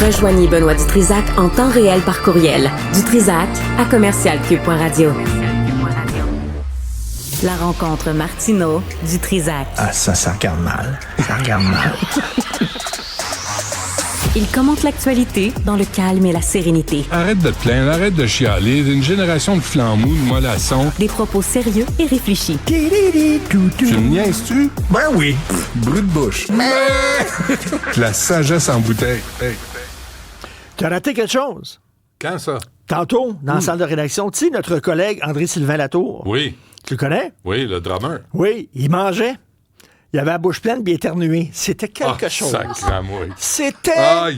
Rejoignez Benoît Dutrisac en temps réel par courriel. Dutrisac@commercialcube.radio. La rencontre Martineau-Dutrisac. Ah, ça regarde mal. Ça regarde mal. Il commente l'actualité dans le calme et la sérénité. Arrête de te plaindre, arrête de chialer. Une génération de flambous, de mollassons. Des propos sérieux et réfléchis. Tu me niaises-tu? Ben oui. Brut de bouche. La sagesse en bouteille. Hey. Tu as raté quelque chose. Quand ça? Tantôt, dans la salle de rédaction, tu sais, notre collègue André-Sylvain Latour. Oui. Tu le connais? Oui, le drummer. Oui, il mangeait. Il avait la bouche pleine puis éternué. C'était quelque chose. Sacramouille. C'était... Aïe,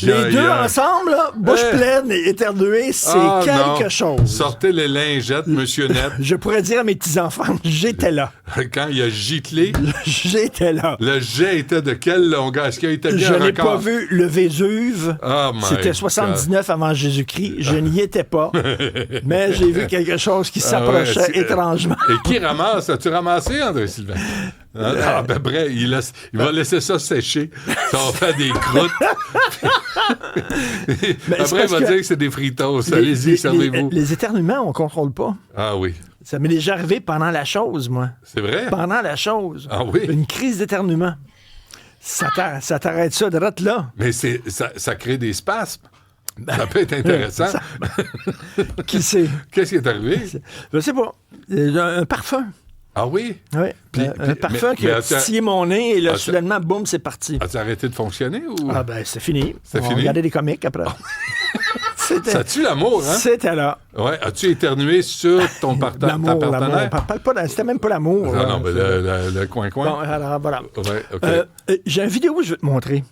les deux ensemble, là, bouche pleine et éternué, c'est quelque chose. Sortez les lingettes, monsieur Net. Je pourrais dire à mes petits-enfants, j'étais là. Quand il a giclé, J'étais là. le jet était de quelle longueur? Est-ce qu'il a établi Je un n'ai record? pas vu le Vésuve. Oh my C'était God. 79 avant Jésus-Christ. Je n'y étais pas. Mais j'ai vu quelque chose qui s'approchait étrangement. Et qui ramasse? As-tu ramassé, André-Sylvain? Bref, il va laisser ça sécher. Ça va faire des croûtes. Après, il va dire que c'est des fritos. Allez-y, servez-vous. Les éternuements, on ne contrôle pas. Ah oui. Ça m'est déjà arrivé pendant la chose, moi. C'est vrai? Pendant la chose. Ah oui? Une crise d'éternuement. Ça t'arrête ça de là. Mais ça crée des spasmes. Ça peut être intéressant. Qui sait? Qu'est-ce qui est arrivé? Je sais pas. Un parfum. Ah oui? Oui. Un parfum qui a titillé mon nez et là, as-tu- soudainement, boum, c'est parti. As-tu arrêté de fonctionner ou? Ah ben, c'est fini. C'est On fini? regardait des comiques après. Ça tue l'amour, hein? C'était là. Ouais. As-tu éternué sur ta L'amour. partenaire? Parle pas c'était même pas l'amour. Non, là. non, mais le coin-coin. Bon, alors, voilà. Ouais, OK. J'ai une vidéo que je vais te montrer.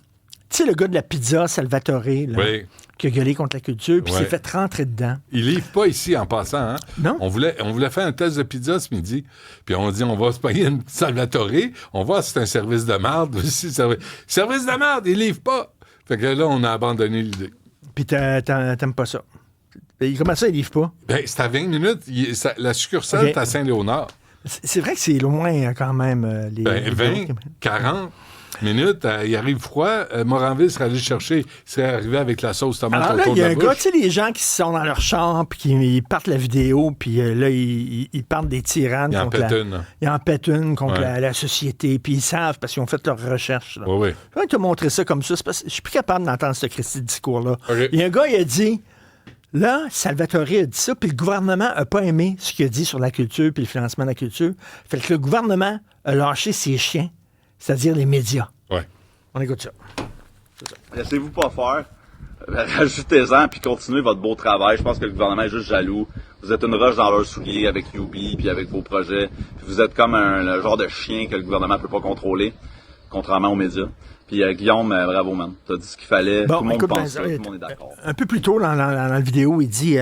Tu sais, le gars de la pizza, Salvatore, là, Oui. qui a gueulé contre la culture, puis Ouais. s'est fait rentrer dedans. Il livre pas ici en passant, hein? Non. On voulait faire un test de pizza ce midi, puis on dit on va se payer une Salvatore, on voit si c'est un service de merde aussi. Service de merde, il livre pas! Fait que là, on a abandonné l'idée. Puis t'aimes pas ça. Et comment ça, il livre pas? Ben, c'est à 20 minutes. La succursale est à Saint-Léonard. C'est vrai que c'est loin, quand même. Les 20, 40 minutes, il arrive froid. Moranville serait allé chercher, il serait arrivé avec la sauce tomate Alors là, autour il y de a la un gars, bouche. tu sais, les gens qui sont dans leur chambre, puis qui partent la vidéo, puis là, ils partent des tyrannes Il en contre pète une. Ils en pètent une contre Ouais. la société, puis ils savent parce qu'ils ont fait leurs recherches. Là. Oui, oui. Je vais te montrer ça comme ça, c'est parce que je suis plus capable d'entendre ce Christy discours-là. OK. Il y a un gars, il a dit, là, Salvatore a dit ça, puis le gouvernement n'a pas aimé ce qu'il a dit sur la culture puis le financement de la culture. Fait que le gouvernement a lâché ses chiens, c'est-à-dire les médias. Ouais. On écoute ça. Laissez-vous pas faire. Rajoutez-en puis continuez votre beau travail. Je pense que le gouvernement est juste jaloux. Vous êtes une roche dans leurs souliers avec Yubi puis avec vos projets. Puis vous êtes comme le genre de chien que le gouvernement peut pas contrôler, contrairement aux médias. Puis Guillaume, bravo man. T'as dit ce qu'il fallait. Bon, tout le monde écoute, pense ben, ça. Tout le monde est d'accord. Un peu plus tôt dans la vidéo, il dit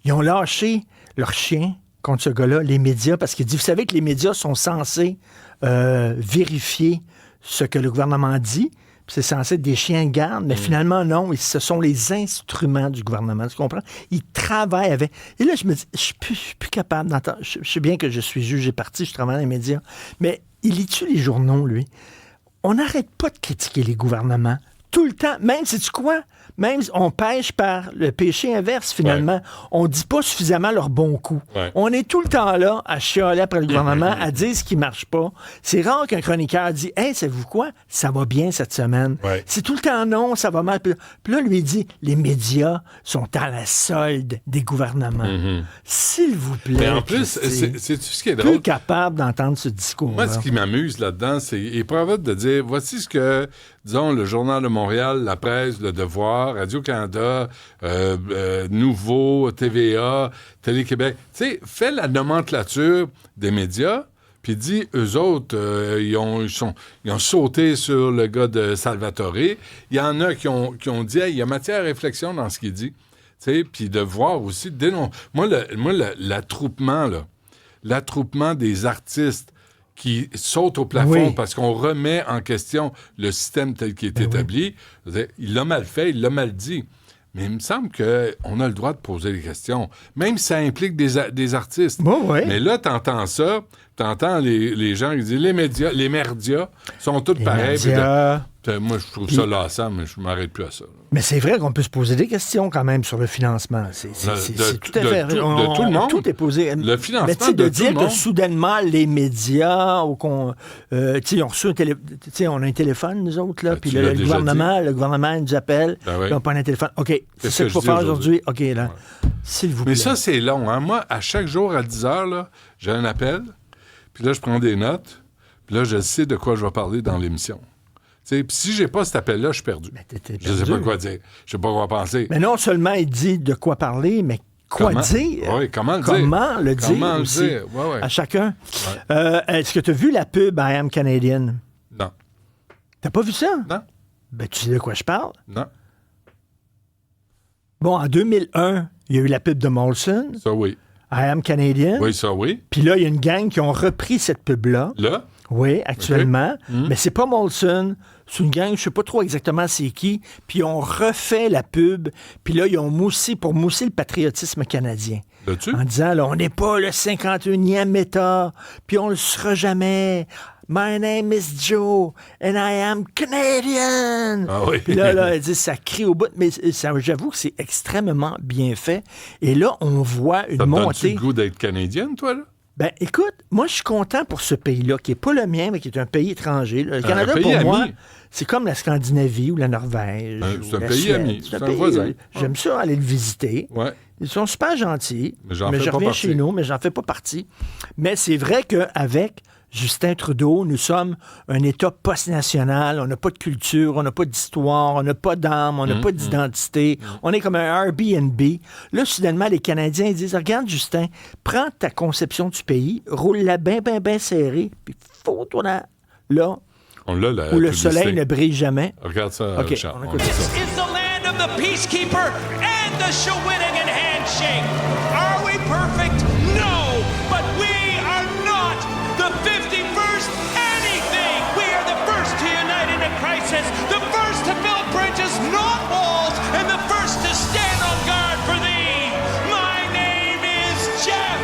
ils ont lâché leurs chiens contre ce gars-là, les médias, parce qu'il dit, vous savez que les médias sont censés vérifier ce que le gouvernement dit, puis c'est censé être des chiens de garde, mais finalement, non, ce sont les instruments du gouvernement, tu comprends? Ils travaillent avec... Et là, je me dis, je suis plus capable d'entendre... Je sais bien que je suis juge et parti, je travaille dans les médias, mais il lit-tu les journaux, lui? On n'arrête pas de critiquer les gouvernements. Tout le temps. Même, sais-tu quoi? Même, on pêche par le péché inverse, finalement. Ouais. On dit pas suffisamment leur bon coup. Ouais. On est tout le temps là à chialer après le gouvernement, à dire ce qui marche pas. C'est rare qu'un chroniqueur dit « Hey, savez-vous quoi? Ça va bien cette semaine. Ouais. C'est tout le temps non, ça va mal. Puis là, lui dit « Les médias sont à la solde des gouvernements. S'il vous plaît. Mais en plus, Christy, c'est tout ce qui est plus drôle. capable d'entendre ce discours-là. Moi, ce qui m'amuse là-dedans, c'est il est probable de dire voici ce que, disons, le Journal de Montréal, la presse, Le Devoir, Radio-Canada, Nouveau, TVA, Télé-Québec. Tu sais, fait la nomenclature des médias, puis dit eux autres, ils ont sauté sur le gars de Salvatore. Il y en a qui ont dit hey, il y a matière à réflexion dans ce qu'il dit. Tu sais, puis de voir aussi. L'attroupement, là. L'attroupement des artistes qui sautent au plafond Oui. parce qu'on remet en question le système tel qu'il est établi. Je veux dire, il l'a mal fait, il l'a mal dit. Mais il me semble qu'on a le droit de poser des questions, même si ça implique des artistes. Bon, ouais. Mais là, t'entends ça, t'entends les gens qui disent les médias sont tous pareils. médias. Moi, je trouve ça lassant, mais je m'arrête plus à ça. Mais c'est vrai qu'on peut se poser des questions quand même sur le financement. C'est tout à fait... de tout le monde. Tout est posé. Le financement mais de de tout dire le monde. que soudainement, les médias, ils ont reçu on a un téléphone, nous autres, là, puis tu le l'as déjà gouvernement nous appelle, Ben oui. puis on prend un téléphone. OK, c'est ça que qu'il faut je faire dis aujourd'hui. OK, là, s'il vous plaît. Mais ça, c'est long. Hein? Moi, à chaque jour, à 10 heures, là, j'ai un appel, puis là, je prends des notes, puis là, je sais de quoi je vais parler dans l'émission. Puis si j'ai pas cet appel-là, je suis perdu. Je sais pas quoi dire. Je sais pas quoi penser. Mais non seulement il dit de quoi parler, mais quoi dire. Oui, comment le dire. Comment le dire Comment aussi. le dire. Ouais. À chacun. Est-ce que tu as vu la pub I Am Canadian? Non. T'as pas vu ça? Non. Ben, tu sais de quoi je parle? Non. Bon, en 2001, il y a eu la pub de Molson, Ça, oui. I Am Canadian. Oui, ça, oui. Puis là, il y a une gang qui ont repris cette pub-là. Là? Oui, actuellement. OK. Mais c'est pas Molson. C'est une gang, je sais pas trop exactement c'est qui. Puis ils ont refait la pub. Puis là, ils ont moussi pour mousser le patriotisme canadien. Là-dessus? En disant, là, on n'est pas le 51e État. Puis on le sera jamais. My name is Joe and I am Canadian. Ah oui. Puis là, elle dit, ça crie au bout. Mais j'avoue que c'est extrêmement bien fait. Et là, on voit une Ça te donne-tu montée. le goût d'être canadienne, toi, là? Ben, écoute, moi, je suis content pour ce pays-là, qui n'est pas le mien, mais qui est un pays étranger. Le Canada, pays pour moi, ami. c'est comme la Scandinavie ou la Norvège. C'est ou un la pays Suède. ami. C'est C'est un pays- voisin. J'aime ça aller le visiter. Ouais. Ils sont super gentils, Mais j'en mais fais je pas reviens partie. chez nous, mais j'en fais pas partie. Mais c'est vrai qu'avec Justin Trudeau, nous sommes un État post-national, on n'a pas de culture, on n'a pas d'histoire, on n'a pas d'âme, on n'a pas d'identité, on est comme un Airbnb. Là, soudainement, les Canadiens ils disent, regarde Justin, prends ta conception du pays, roule-la bien, bien, bien serrée, puis faut-toi là On l'a, la où le publicité. soleil ne brille jamais. Regarde ça, OK, Richard. on écoute fait ça. ça. This is the land of the peacekeeper and the Shawinigan handshake. Are we perfect? No, but we are not the 51st anything. We are the first to unite in a crisis, the first to build bridges, not walls, and the first to stand on guard for thee. My name is Jeff,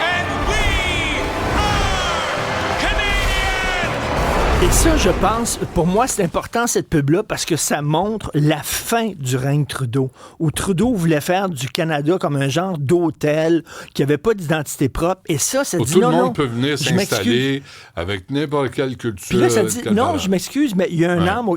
and we are Canadian. Et ça, je pense, pour moi, c'est important cette pub-là parce que ça montre la fin du règne Trudeau, où Trudeau voulait faire du Canada comme un genre d'hôtel qui n'avait pas d'identité propre. Et ça Où dit tout le non, monde non, peut venir je m'excuse. s'installer avec n'importe quelle culture. Puis là, ça dit, quelle non, valeur. je m'excuse, mais il y a un Ouais. âme.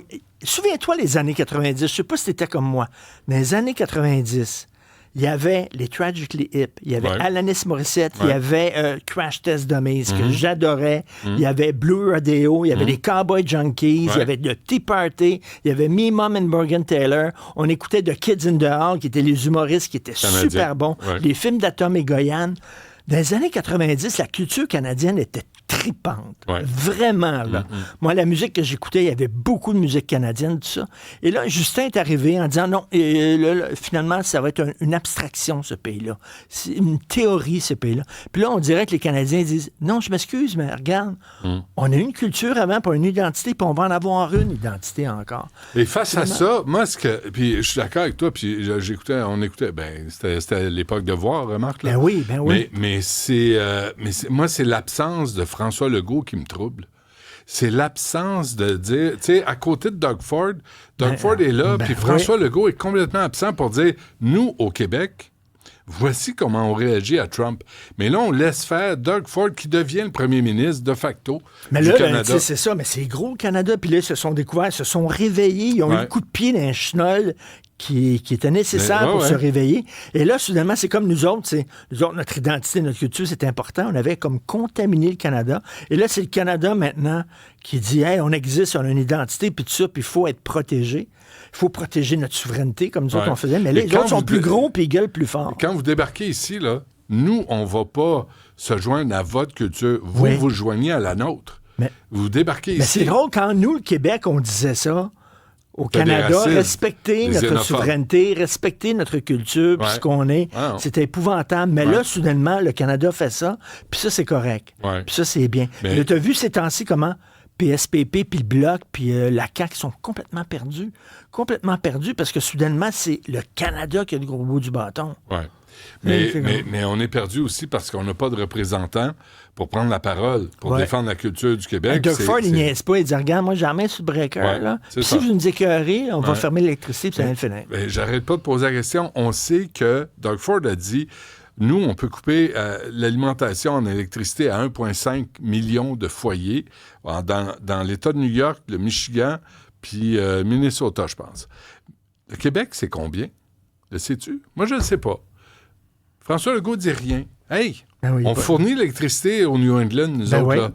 Souviens-toi les années 90, je sais pas si t'étais comme moi, dans les années 90, il y avait les Tragically Hip, il y avait Ouais. Alanis Morissette, il y Ouais. avait Crash Test Dummies, que j'adorais, il y avait Blue Rodeo, il y avait les Cowboy Junkies, il y Ouais. avait The Tea Party, il y avait Me, Mom and Morgan Taylor, on écoutait The Kids in the Hall, qui étaient les humoristes qui étaient Canadiens. super bons, Ouais. les films d'Atom et Goyan. Dans les années 90, la culture canadienne était tripante. Ouais. Vraiment, là. Moi, la musique que j'écoutais, il y avait beaucoup de musique canadienne, tout ça. Et là, Justin est arrivé en disant, non, là, finalement, ça va être une abstraction, ce pays-là. C'est une théorie, ce pays-là. Puis là, on dirait que les Canadiens disent, non, je m'excuse, mais regarde, on a eu une culture avant, puis une identité, puis on va en avoir une identité encore. Et face à ça, moi, puis je suis d'accord avec toi, puis on écoutait, c'était l'époque de Voir, remarque, là. Ben oui, ben oui. Mais moi, c'est l'absence de François Legault qui me trouble. C'est l'absence de dire, tu sais, à côté de Doug Ford est là, puis François Legault est complètement absent pour dire, nous, au Québec, voici comment on réagit à Trump. Mais là, on laisse faire Doug Ford qui devient le premier ministre de facto Mais du là, ben, Canada. tu sais, c'est ça, mais c'est gros le Canada. Puis là, ils se sont découverts, ils se sont réveillés, ils ont eu Ouais. le coup de pied d'un chenol qui était nécessaire Ouais, pour ouais. se réveiller. Et là, soudainement, c'est comme nous autres, notre identité, notre culture, c'est important. On avait comme contaminé le Canada. Et là, c'est le Canada maintenant qui dit, hey, on existe, on a une identité, puis tout ça, puis il faut être protégé. Il faut protéger notre souveraineté, comme nous autres Ouais. on faisait. Mais là, Et les quand autres sont vous plus de- gros, puis ils gueulent plus fort. Quand vous débarquez ici, là, nous, on va pas se joindre à votre culture. Vous, Oui. vous joignez à la nôtre. Mais- Vous débarquez Mais ici. c'est drôle, quand nous, le Québec, on disait ça, au T'as des Canada, racistes, respecter des notre xénophobes. souveraineté, respecter notre culture, puis Ouais. ce qu'on est, Ouais. c'était épouvantable. Mais Ouais. là, soudainement, le Canada fait ça, puis ça, c'est correct. Ouais. Puis ça, c'est bien. Mais- Mais tu as vu ces temps-ci comment PSPP, puis le Bloc, puis la CAQ sont complètement perdus. Complètement perdus parce que soudainement, c'est le Canada qui a le gros bout du bâton. Ouais. Mais on est perdu aussi parce qu'on n'a pas de représentants pour prendre la parole, pour défendre la culture du Québec. Doug Ford, il niaise pas. Il dit, regarde, moi, j'ai la main sur le breaker. Là. Puis si vous nous écœurez, on va fermer l'électricité, puis ça va le finir. J'arrête pas de poser la question. On sait que Doug Ford a dit, nous, on peut couper l'alimentation en électricité à 1,5 million de foyers dans l'État de New York, le Michigan, puis Minnesota, je pense. Le Québec, c'est combien? Le sais-tu? Moi, je ne le sais pas. François Legault dit rien. Hey, on fournit l'électricité au New England, nous autres, là.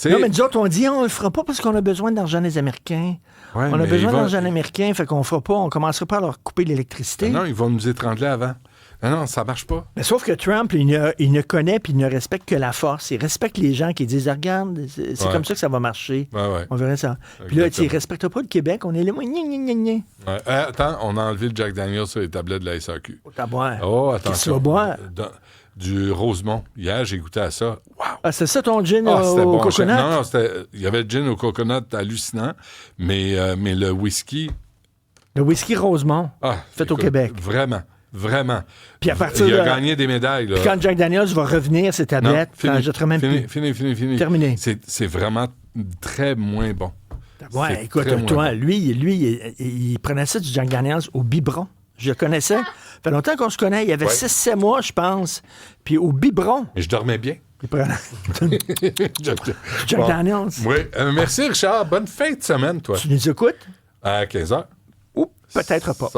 Non, mais nous autres, on dit, on ne le fera pas parce qu'on a besoin d'argent des Américains. Ouais, on a besoin d'argent des Américains, fait qu'on ne fera pas, on ne commencera pas à leur couper l'électricité. Non, ils vont nous étrangler avant. Non, ça marche pas. Mais sauf que Trump, il ne connaît puis il ne respecte que la force. Il respecte les gens qui disent, regarde, c'est comme ça que ça va marcher. Ouais. On verrait ça. Puis là, il ne respecte pas le Québec. On est là, attends, on a enlevé le Jack Daniels sur les tablettes de la SAQ. T'as boire. Oh, attention. Qu'est-ce que tu vas boire? Du Rosemont. Hier, j'ai goûté à ça. Wow! Ah, c'est ça ton gin au coconut? Non, il y avait le gin au coconut hallucinant, mais le whisky... Le whisky Rosemont, fait au Québec. Vraiment. Puis à partir il a gagné des médailles. Là. Puis quand Jack Daniels va revenir, ces tablettes, t'en jetteras même plus. Fini. Terminé. C'est vraiment très moins bon. Ouais, écoute, toi, bon. lui, il prenait ça du Jack Daniels au biberon. Je le connaissais. Ça fait longtemps qu'on se connaît. Il y avait 6-7 mois, je pense. Puis au biberon. Mais je dormais bien. Il prenait Jack Daniels. Oui. Merci, Richard. Bonne fin de semaine, toi. Tu nous écoutes? À 15h. Ou peut-être pas.